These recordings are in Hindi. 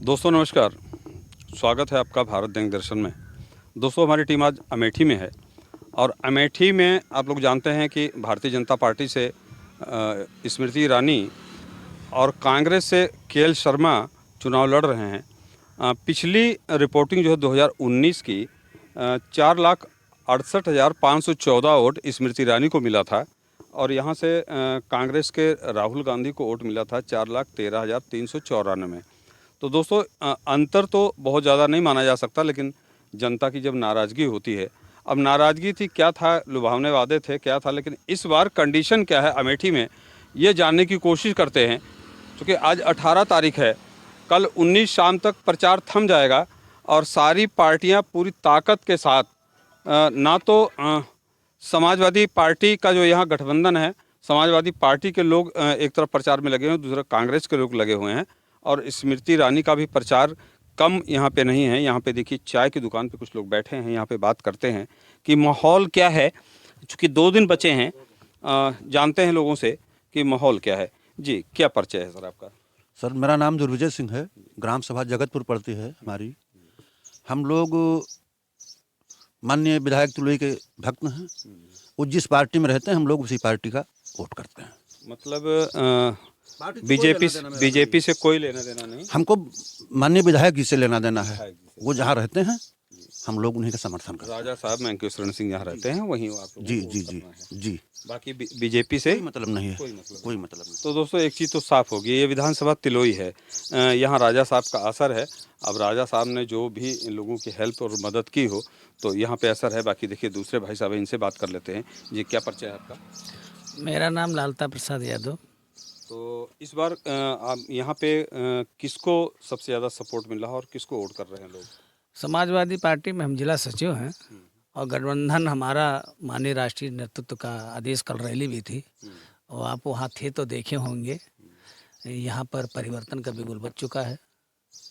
दोस्तों नमस्कार, स्वागत है आपका भारत दंग दर्शन में। दोस्तों हमारी टीम आज अमेठी में है और अमेठी में आप लोग जानते हैं कि भारतीय जनता पार्टी से स्मृति ईरानी और कांग्रेस से केएल शर्मा चुनाव लड़ रहे हैं। पिछली रिपोर्टिंग जो है 2019 की 4,68,514 वोट स्मृति ईरानी को मिला था और यहाँ से कांग्रेस के राहुल गांधी को वोट मिला था 4,13,394। तो दोस्तों अंतर तो बहुत ज़्यादा नहीं माना जा सकता, लेकिन जनता की जब नाराज़गी होती है, अब नाराज़गी थी क्या था, लुभावने वादे थे क्या था, लेकिन इस बार कंडीशन क्या है अमेठी में ये जानने की कोशिश करते हैं। क्योंकि आज 18 तारीख है, कल 19 शाम तक प्रचार थम जाएगा और सारी पार्टियां पूरी ताकत के साथ ना तो समाजवादी पार्टी का जो यहाँ गठबंधन है, समाजवादी पार्टी के लोग एक तरफ प्रचार में लगे हुए हैं, दूसरा कांग्रेस के लोग लगे हुए हैं और स्मृति ईरानी का भी प्रचार कम यहाँ पे नहीं है। यहाँ पे देखिए चाय की दुकान पे कुछ लोग बैठे हैं, यहाँ पे बात करते हैं कि माहौल क्या है। चूँकि 2 दिन बचे हैं, जानते हैं लोगों से कि माहौल क्या है। जी, क्या परिचय है सर आपका? सर मेरा नाम दुर्विजय सिंह है, ग्राम सभा जगतपुर पड़ती है हमारी। हम लोग माननीय विधायक तुलई के भक्त हैं। वो जिस पार्टी में रहते हैं हम लोग उसी पार्टी का वोट करते हैं। मतलब बीजेपी से कोई लेना देना नहीं, हमको माननीय विधायक जी से लेना देना है। वो जहाँ रहते हैं हम लोग उन्हीं का समर्थन करते हैं। राजा साहब मैंकेश्वरण सिंह जहाँ रहते हैं वहीं आप लोगों जी को जी वोट जी करना है। जी। बाकी बीजेपी से कोई मतलब नहीं है, कोई मतलब कोई मतलब नहीं। तो दोस्तों एक चीज़ तो साफ होगी, ये विधानसभा तिलोई है, यहाँ राजा साहब का असर है। अब राजा साहब ने जो भी इन लोगों की हेल्प और मदद की हो तो यहाँ पे असर है। बाकी देखिए दूसरे भाई साहब हैं, इनसे बात कर लेते हैं। जी, क्या परिचय है आपका? मेरा नाम लालता प्रसाद यादव। तो इस बार आप यहाँ पे किसको सबसे ज़्यादा सपोर्ट मिल रहा है और किसको वोट कर रहे हैं लोग? समाजवादी पार्टी में हम जिला सचिव हैं और गठबंधन हमारा माननीय राष्ट्रीय नेतृत्व का आदेश कल रैली भी थी और आप वहाँ थे तो देखे होंगे। यहाँ पर परिवर्तन का बिगुल बज चुका है।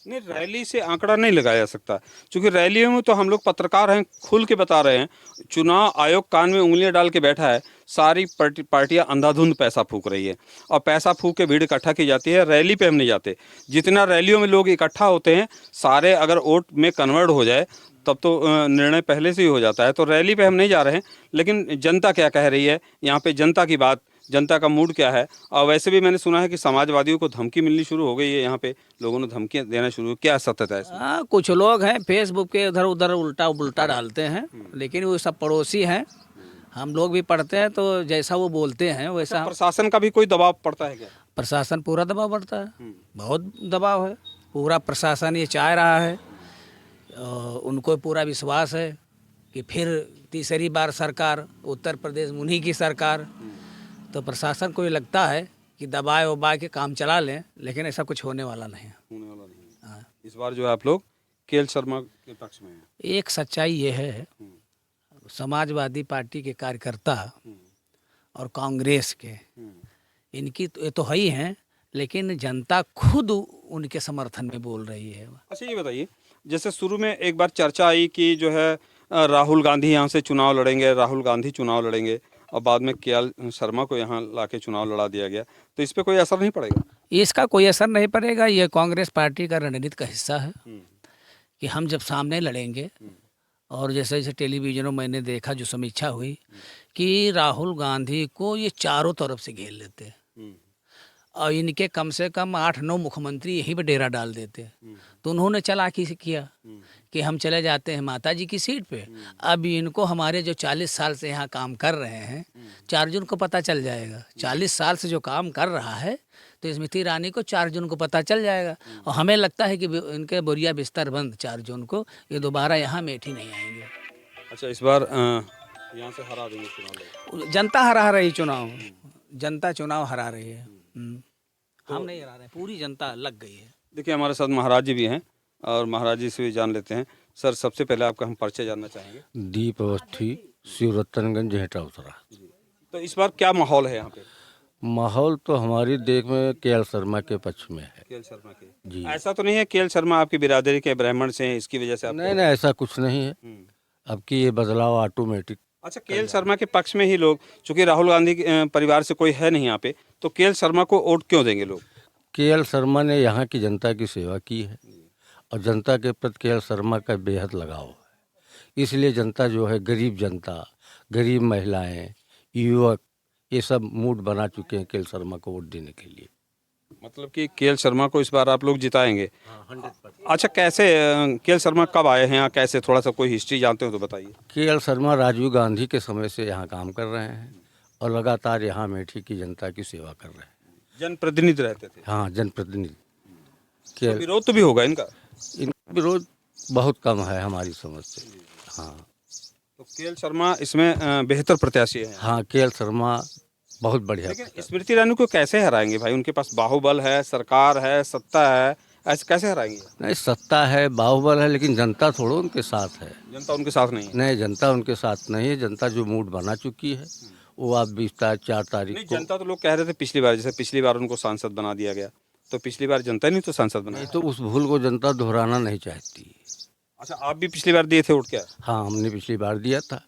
नहीं, रैली से आंकड़ा नहीं लगाया जा सकता, क्योंकि रैलियों में तो हम लोग पत्रकार हैं, खुल के बता रहे हैं। चुनाव आयोग कान में उंगलियां डाल के बैठा है, सारी पार्टियां अंधाधुंध पैसा फूक रही है और पैसा फूक के भीड़ इकट्ठा की जाती है। रैली पे हम नहीं जाते। जितना रैलियों में लोग इकट्ठा होते हैं, सारे अगर वोट में कन्वर्ट हो जाए तब तो निर्णय पहले से ही हो जाता है। तो रैली पे हम नहीं जा रहे हैं, लेकिन जनता क्या कह रही है, यहाँ पे जनता की बात, जनता का मूड क्या है। और वैसे भी मैंने सुना है कि समाजवादियों को धमकी मिलनी शुरू हो गई है, यहाँ पे लोगों ने धमकियाँ देना शुरू, क्या सत्यता है इसमें? हाँ, कुछ लोग हैं फेसबुक पे उधर उधर उल्टा उल्टा डालते हैं, लेकिन वो सब पड़ोसी हैं। हम लोग भी पढ़ते हैं तो जैसा वो बोलते हैं वैसा। प्रशासन का भी कोई दबाव पड़ता है क्या? प्रशासन पूरा दबाव बढ़ता है, बहुत दबाव है। पूरा प्रशासन ये चाह रहा है, उनको पूरा विश्वास है कि फिर तीसरी बार सरकार उत्तर प्रदेश में उन्हीं की सरकार। तो प्रशासन को ये लगता है कि दबाए उबाए के काम चला लें, लेकिन ऐसा कुछ होने वाला नहीं है। होने वाला नहीं है। हाँ। इस बार जो है आप लोग केएल शर्मा के पक्ष में हैं। एक सच्चाई ये है, समाजवादी पार्टी के कार्यकर्ता और कांग्रेस के इनकी ये तो है ही हैं, लेकिन जनता खुद उनके समर्थन में बोल रही है। अच्छा ये बताइए, जैसे शुरू में एक बार चर्चा आई कि जो है राहुल गांधी यहाँ से चुनाव लड़ेंगे, राहुल गांधी चुनाव लड़ेंगे, और बाद में केएल शर्मा को यहाँ लाके चुनाव लड़ा दिया गया। तो इस पर कोई असर नहीं पड़ेगा? इसका कोई असर नहीं पड़ेगा। ये कांग्रेस पार्टी का रणनीति का हिस्सा है कि हम जब सामने लड़ेंगे, और जैसे जैसे टेलीविजनों मैंने देखा जो समीक्षा हुई कि राहुल गांधी को ये चारों तरफ से घेर लेते हैं और इनके कम से कम 8-9 मुख्यमंत्री यहीं पे डेरा डाल देते हैं। तो उन्होंने चालाकी से किया कि हम चले जाते हैं माता जी की सीट पे। अब इनको हमारे जो 40 साल से यहाँ काम कर रहे हैं, 4 जून को पता चल जाएगा। 40 साल से जो काम कर रहा है तो स्मृति ईरानी को 4 जून को पता चल जाएगा। और हमें लगता है कि इनके बोरिया बिस्तर बंद 4 जून को ये दोबारा यहाँ अमेठी नहीं आएंगे। अच्छा, इस बार यहाँ से हरा देंगे चुनाव? जनता हरा रही चुनाव, जनता चुनाव हरा रही है। हम नहीं हरा रहे, पूरी जनता लग गई है। देखिए हमारे साथ महाराज जी भी हैं और महाराज जी से भी जान लेते हैं। सर सबसे पहले आपका हम परिचय जानना चाहेंगे। दीप अवस्थी, शिवरतनगंज, हेटा उतरा। तो इस बार क्या माहौल है यहाँ पे? माहौल तो हमारी देख में केएल शर्मा के पक्ष में है। केएल शर्मा के जी। ऐसा तो नहीं है केएल शर्मा आपकी बिरादरी के ब्राह्मण से हैं, इसकी वजह से आप? नहीं नहीं, ऐसा कुछ नहीं है। अब की ये बदलाव ऑटोमेटिक। अच्छा, केएल शर्मा के पक्ष में ही लोग, चूंकि राहुल गांधी परिवार से कोई है नहीं यहाँ पे, तो केएल शर्मा को वोट क्यों देंगे लोग? केएल शर्मा ने यहाँ की जनता की सेवा की है। और जनता के प्रति के एल शर्मा का बेहद लगाव है। इसलिए जनता जो है, गरीब जनता, गरीब महिलाएं, युवक, ये सब मूड बना चुके हैं के एल शर्मा को वोट देने के लिए। मतलब कि के एल शर्मा को इस बार आप लोग जिताएंगे? अच्छा, कैसे के एल शर्मा कब आए हैं यहाँ, कैसे, थोड़ा सा कोई हिस्ट्री जानते हो तो बताइए। के एल शर्मा राजीव गांधी के समय से यहाँ काम कर रहे हैं और लगातार यहाँ अमेठी की जनता की सेवा कर रहे हैं। जनप्रतिनिधि रहते थे? हाँ, जनप्रतिनिधि। तो विरोध तो भी होगा इनका? इनका विरोध बहुत कम है हमारी समझ से। हाँ, तो के एल शर्मा इसमें बेहतर प्रत्याशी है? हाँ, के एल शर्मा बहुत बढ़िया। लेकिन स्मृति ईरानी को कैसे हराएंगे भाई? उनके पास बाहुबल है, सरकार है, सत्ता है, ऐसे कैसे हराएंगे? नहीं, सत्ता है, बाहुबल है, लेकिन जनता थोड़ा उनके साथ है। जनता उनके साथ नहीं है? नहीं, जनता उनके साथ नहीं है। जनता जो मूड बना चुकी है वो आप 20 तारीख 4 तारीख नहीं, को। जनता तो लोग कह रहे थे पिछली बार, जैसे पिछली बार उनको सांसद बना दिया गया, तो पिछली बार जनता ने तो सांसद बनाया। नहीं, तो उस भूल को जनता दोहराना नहीं चाहती। अच्छा, आप भी पिछली बार दिए थे वोट क्या? हाँ, हमने पिछली बार दिया था,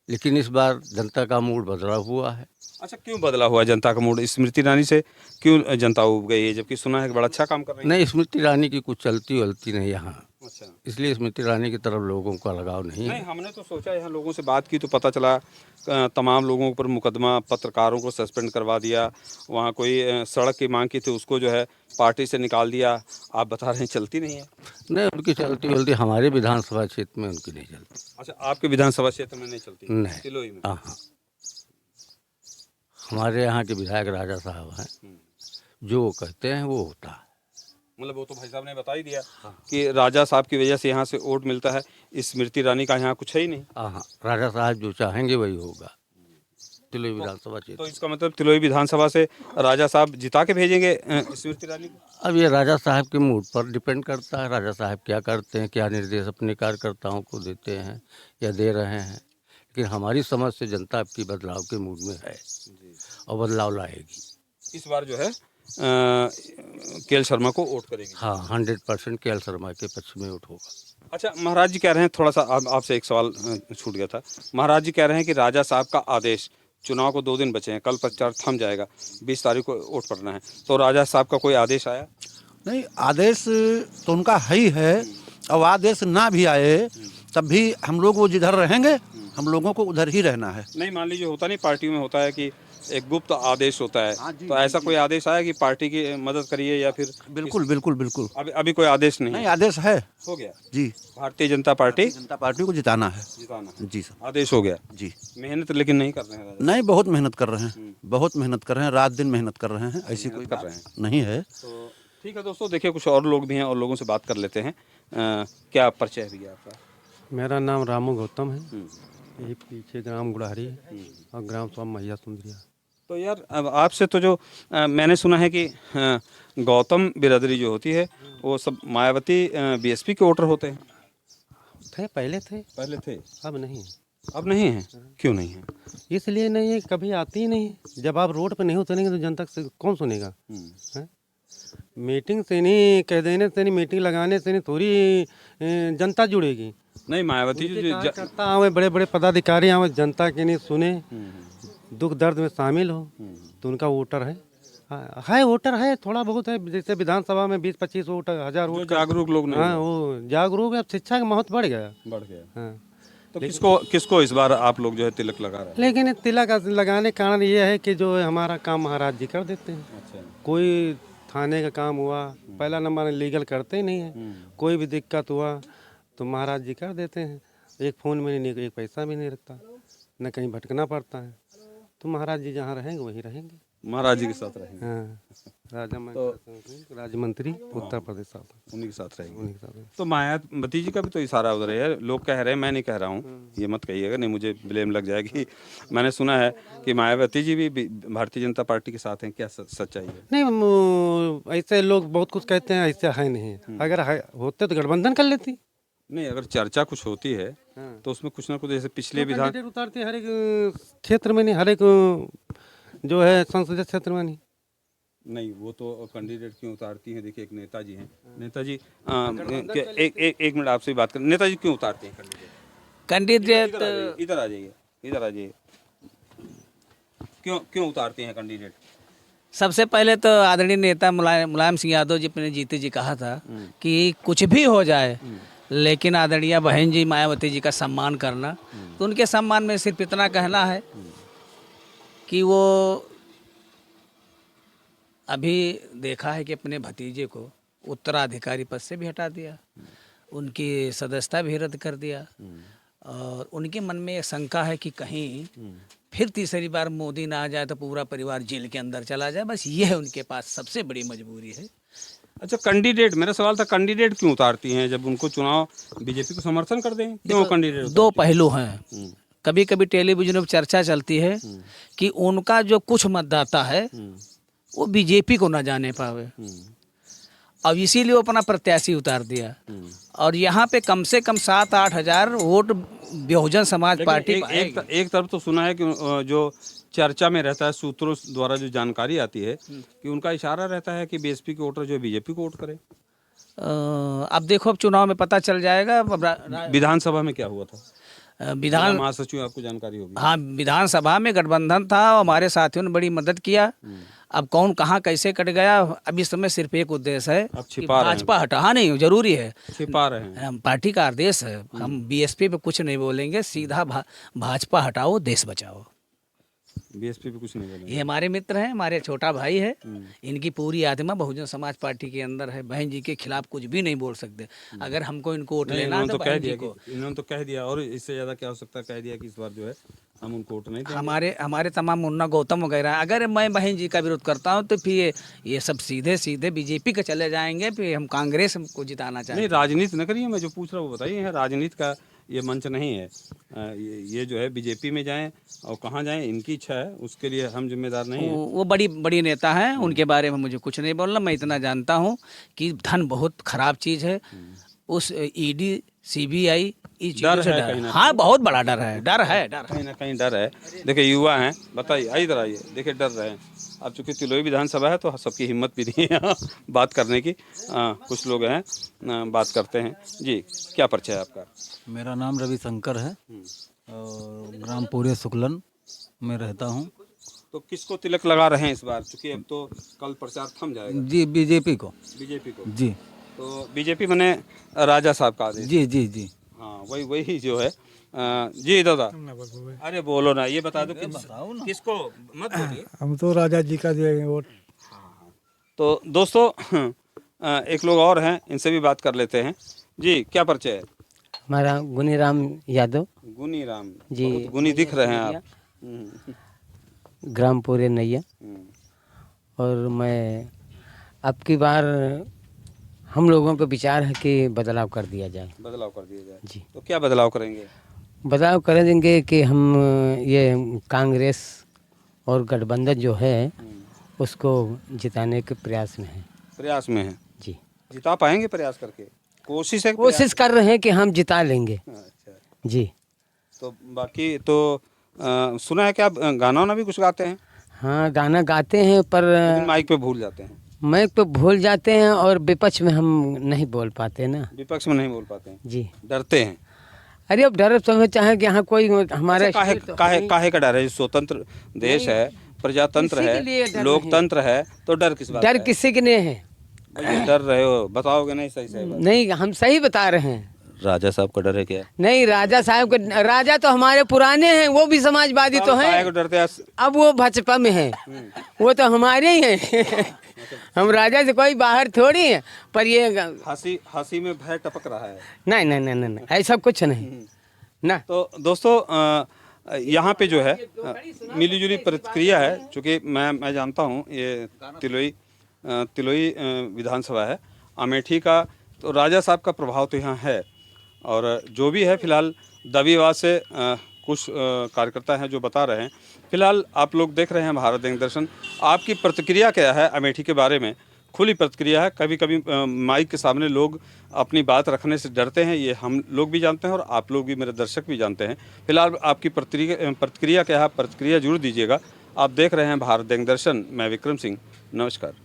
लेकिन इस बार जनता का मूड बदला हुआ है। अच्छा, क्यों बदला हुआ है जनता का मूड? स्मृति ईरानी से क्यों जनता उब गई है, जबकि सुना है कि बड़ा अच्छा काम कर रही है? नहीं, स्मृति ईरानी की कुछ चलती वलती नहीं यहाँ, अच्छा, इसलिए स्मृति ईरानी की तरफ लोगों का लगाव नहीं नहीं, है। हमने तो सोचा, यहाँ लोगों से बात की तो पता चला तमाम लोगों पर मुकदमा, पत्रकारों को सस्पेंड करवा दिया, वहाँ कोई सड़क की मांग की थी उसको जो है पार्टी से निकाल दिया। आप बता रहे हैं चलती नहीं है? नहीं, उनकी चलती वलती हमारे विधानसभा क्षेत्र में उनकी नहीं चलती। अच्छा, आपके विधानसभा क्षेत्र में नहीं चलती? नहीं। तिलोई में? हाँ, हमारे यहाँ के विधायक राजा साहब हैं, जो वो कहते हैं वो होता है। मतलब वो तो भाई साहब ने बता ही दिया कि राजा साहब की वजह से यहाँ से वोट मिलता है, स्मृति ईरानी का यहाँ कुछ है ही नहीं। हाँ, राजा साहब जो चाहेंगे वही होगा तिलोई विधानसभा क्षेत्र। तो इसका मतलब तिलोई विधानसभा से राजा साहब जिता के भेजेंगे स्मृति ईरानी को? अब ये राजा साहब के मूड पर डिपेंड करता है, राजा साहब क्या करते हैं, क्या निर्देश अपने कार्यकर्ताओं को देते हैं या दे रहे हैं। लेकिन हमारी समझ से जनता आपकी बदलाव के मूड में है और बदलाव लाएगी। इस बार जो है के एल शर्मा को वोट करेंगे? हाँ, 100% के एल शर्मा के पक्ष में वोट होगा। अच्छा, महाराज जी कह रहे हैं, थोड़ा सा आपसे एक सवाल छूट गया था। महाराज जी कह रहे हैं कि राजा साहब का आदेश, चुनाव को 2 दिन बचे हैं, कल प्रचार थम जाएगा, 20 तारीख को वोट पड़ना है, तो राजा साहब का कोई आदेश आया? नहीं, आदेश तो उनका है ही है, और आदेश ना भी आए तब भी हम लोग वो जिधर रहेंगे हम लोगों को उधर ही रहना है। नहीं, मान लीजिए होता नहीं, पार्टी में होता है कि एक गुप्त आदेश होता है, हाँ जी, तो ऐसा कोई आदेश आया कि पार्टी की मदद करिए या फिर? बिल्कुल बिल्कुल बिल्कुल। अभी कोई आदेश नहीं नहीं, है? आदेश है हो गया? जी। भारतीय जनता पार्टी जनता पार्टी को जिताना है। जिताना है, जी सर। आदेश हो गया जी। मेहनत लेकिन नहीं कर रहे हैं राजा? नहीं, बहुत मेहनत कर रहे हैं, बहुत मेहनत कर रहे हैं, रात दिन मेहनत कर रहे हैं, ऐसी कोई कर बात रहे हैं। नहीं है। तो ठीक है दोस्तों, देखिए कुछ और लोग भी हैं और लोगों से बात कर लेते हैं। क्या परिचय है भैया आपका? मेरा नाम रामू गौतम है, यही पीछे ग्राम गुड़ारी और ग्राम स्वाम मैया सुंदरिया। तो यार, अब आपसे तो जो मैंने सुना है कि गौतम बिरादरी जो होती है वो सब मायावती बीएसपी के वोटर होते हैं? थे, पहले थे, पहले थे, अब नहीं। अब नहीं है? क्यों नहीं है? इसलिए नहीं है, कभी आती ही नहीं। जब आप रोड पे नहीं उतरेंगे तो जनता से कौन सुनेगा? हैं? मीटिंग से नहीं, कह देने से नहीं, मीटिंग लगाने से नहीं थोड़ी जनता जुड़ेगी। नहीं, मायावती उनके जो कार्यकर्ता आवे, बड़े बड़े पदाधिकारी आवे, जनता के नहीं सुने, दुख दर्द में शामिल हो, तो उनका वोटर है। है वोटर है, थोड़ा बहुत है, जैसे विधानसभा में 20-25 वोट, 1000 जो वोट। जागरूक लोग नहीं हाँ, वो जागरूक है, अब शिक्षा का महत्व बढ़ गया। बढ़ गया। हाँ, तो किसको इस बार आप लोग जो है तिलक लगा रहे हैं? लेकिन तिलक लगाने का कारण ये है कि जो है हमारा काम महाराज जी कर देते हैं। अच्छा। कोई थाने का काम हुआ, पहला नंबर लीगल करते ही नहीं है। कोई भी दिक्कत हुआ तो महाराज जी कर देते हैं। एक फ़ोन में नहीं, एक पैसा भी नहीं रखता, न कहीं भटकना पड़ता है। तो महाराज जी जहाँ रहेंगे वहीं रहेंगे। महाराज जी के साथ रहेंगे? हाँ, राज्य मंत्री उत्तर प्रदेश साहब उन्हीं के साथ रहेंगे। उन्हीं के साथ। तो मायावती जी का भी तो इशारा उधर है, लोग कह रहे हैं, मैं नहीं कह रहा हूँ, ये मत कहिएगा, नहीं मुझे ब्लेम लग जाएगी। मैंने सुना है कि मायावती जी भी भारतीय जनता पार्टी के साथ हैं, क्या सच्चाई है? नहीं, ऐसे लोग बहुत कुछ कहते हैं, ऐसे है नहीं। अगर होते तो गठबंधन कर लेती। नहीं, अगर चर्चा कुछ होती है तो उसमें कुछ ना कुछ, जैसे पिछले विधान कैंडिडेट उतारते हर एक क्षेत्र में नहीं, हर एक जो है संसदीय क्षेत्र में नहीं। नहीं, वो तो कैंडिडेट क्यों उतारती हैं? देखिए, एक नेताजी हैं, नेताजी एक मिनट आपसे बात कर, नेताजी क्यों उतारते हैं कैंडिडेट? कैंडिडेट इधर आ जाइए, इधर आ जाइए। क्यों उतारते हैं कैंडिडेट? सबसे पहले तो आदरणीय नेता मुलायम सिंह यादव जी अपने जीते जी कहा था कि कुछ भी हो जाए लेकिन आदरणीय बहन जी मायावती जी का सम्मान करना। तो उनके सम्मान में सिर्फ इतना कहना है कि वो अभी देखा है कि अपने भतीजे को उत्तराधिकारी पद से भी हटा दिया, उनकी सदस्यता भी रद्द कर दिया और उनके मन में ये शंका है कि कहीं फिर तीसरी बार मोदी ना आ जाए तो पूरा परिवार जेल के अंदर चला जाए। बस ये है उनके पास सबसे बड़ी मजबूरी है। अच्छा, कैंडिडेट, मेरा सवाल था कैंडिडेट क्यों उतारती हैं जब उनको चुनाव बीजेपी को समर्थन कर दें, क्यों कैंडिडेट? दो पहलू हैं। कभी कभी टेलीविजन पर चर्चा चलती है कि उनका जो कुछ मतदाता है वो बीजेपी को ना जाने पावे, अब इसीलिए वो अपना प्रत्याशी उतार दिया। और यहाँ पे कम से कम 7-8 हज़ार वोट बहुजन समाज पार्टी एक तरफ तो सुना है कि जो चर्चा में रहता है, सूत्रों द्वारा जो जानकारी आती है कि उनका इशारा रहता है कि बीएसपी के वोटर जो बीजेपी को वोट करें। अब देखो, अब चुनाव में पता चल जाएगा। विधानसभा में क्या हुआ था? विधान महासचिव, आपको जानकारी होगी। हाँ, विधानसभा में गठबंधन था और हमारे साथियों ने बड़ी मदद किया। अब कौन कहाँ कैसे कट गया, अब इस समय सिर्फ एक उद्देश्य है कि भाजपा हटा। हाँ, नहीं जरूरी है, छिपा रहे हैं। हम पार्टी का आदेश है, हम बीएसपी पे कुछ नहीं बोलेंगे, सीधा भाजपा हटाओ, देश बचाओ। बीएसपी पे कुछ नहीं बोलेंगे। ये हमारे मित्र हैं, हमारे छोटा भाई है, इनकी पूरी आत्मा बहुजन समाज पार्टी के अंदर है। बहन जी के खिलाफ कुछ भी नहीं बोल सकते। अगर हमको इनको वोट लेना तो कह दिया, इन्होंने तो कह दिया, और इससे ज्यादा क्या हो सकता है, कह दिया कि इस बार जो है हम उनको वोट नहीं देंगे। हमारे तमाम मुन्ना गौतम वगैरह, अगर मैं बहन जी का विरोध करता हूँ तो फिर ये सब सीधे बीजेपी के चले जाएंगे, फिर हम कांग्रेस को जिताना चाहेंगे। नहीं, राजनीति न करिए, मैं जो पूछ रहा हूँ वो बताइए। राजनीति का ये मंच नहीं है। ये जो है बीजेपी में जाएं और कहाँ जाएं, इनकी इच्छा है, उसके लिए हम जिम्मेदार नहीं हैं। वो बड़ी नेता हैं, उनके बारे में मुझे कुछ नहीं बोलना। मैं इतना जानता हूँ कि धन बहुत खराब चीज़ है। उस ईडी सीबीआई डर है कहीं ना। हाँ, बहुत बड़ा डर है कहीं ना कहीं डर है। देखिए, युवा हैं, बताइए, इधर आइए। देखिए, डर रहे हैं। अब चूंकि तिलोई विधानसभा है तो सबकी हिम्मत भी नहीं है बात करने की। कुछ लोग हैं, बात करते हैं। जी, क्या परिचय है आपका? मेरा नाम रविशंकर है और ग्राम पूरे शुक्लन में रहता हूँ। तो किसको तिलक लगा रहे हैं इस बार, चूंकि अब तो कल प्रचार थम जाएगा? जी, बीजेपी को। बीजेपी को? जी। तो बीजेपी मने राजा साहब का आदेश? जी जी जी। हाँ, वही जो है। जी दादा, अरे बोलो ना, ये बता दो किसको मत बोलिए। हम तो राजा जी का देंगे वोट। तो दोस्तों, एक लोग और हैं, इनसे भी बात कर लेते हैं। जी, क्या परिचय है? हमारा गुनीराम यादव। गुनीराम जी, बहुत गुनी दिख रहे हैं आप। ग्राम पूरे नैया। और मैं अब की बार हम लोगों का विचार है कि बदलाव कर दिया जाए। बदलाव कर दिया जाए जी। तो क्या बदलाव करेंगे? बदलाव कर देंगे कि हम ये कांग्रेस और गठबंधन जो है उसको जिताने के प्रयास में है। प्रयास में है? जी। जिता पाएंगे प्रयास करके? कोशिश कर रहे हैं कि हम जिता लेंगे। अच्छा जी। तो बाकी तो सुना है कि आप गाना वाना भी कुछ गाते हैं? हाँ, गाना गाते हैं पर माइक पे भूल जाते हैं। माइक पे भूल जाते हैं और विपक्ष में हम नहीं बोल पाते ना। विपक्ष में नहीं बोल पाते हैं? जी। डरते हैं? अरे अब डर समझ चाहे कि यहाँ कोई हमारे काहे का डर है? स्वतंत्र देश है, प्रजातंत्र है, लोकतंत्र है, तो डर किस बात? डर किसी के नहीं है। डर रहे हो, बताओगे नहीं? सही बात। नहीं, हम सही बता रहे हैं। राजा साहब का डर है क्या? नहीं, राजा साहब के, राजा तो हमारे पुराने हैं, वो भी समाजवादी तो हैं। डरते हैं? अब वो भाजपा में है, वो तो हमारे ही हैं। हम राजा से कोई बाहर थोड़ी है। पर ये हंसी में भय टपक रहा है। नहीं नहीं नहीं नहीं, ऐसा कुछ नहीं ना। तो दोस्तों, यहाँ पे जो है मिलीजुली प्रतिक्रिया है। चूँकि मैं जानता हूँ ये तिलोई विधानसभा है अमेठी का, तो राजा साहब का प्रभाव तो यहाँ है। और जो भी है फिलहाल दबीवाद से कुछ कार्यकर्ता हैं जो बता रहे हैं। फिलहाल आप लोग देख रहे हैं भारत देंगे दर्शन। आपकी प्रतिक्रिया क्या है अमेठी के बारे में? खुली प्रतिक्रिया है। कभी कभी माइक के सामने लोग अपनी बात रखने से डरते हैं, ये हम लोग भी जानते हैं और आप लोग भी, मेरे दर्शक भी जानते हैं। फिलहाल आपकी प्रतिक्रिया क्या है? प्रतिक्रिया जरूर दीजिएगा। आप देख रहे हैं भारत देंगे दर्शन। मैं विक्रम सिंह, नमस्कार।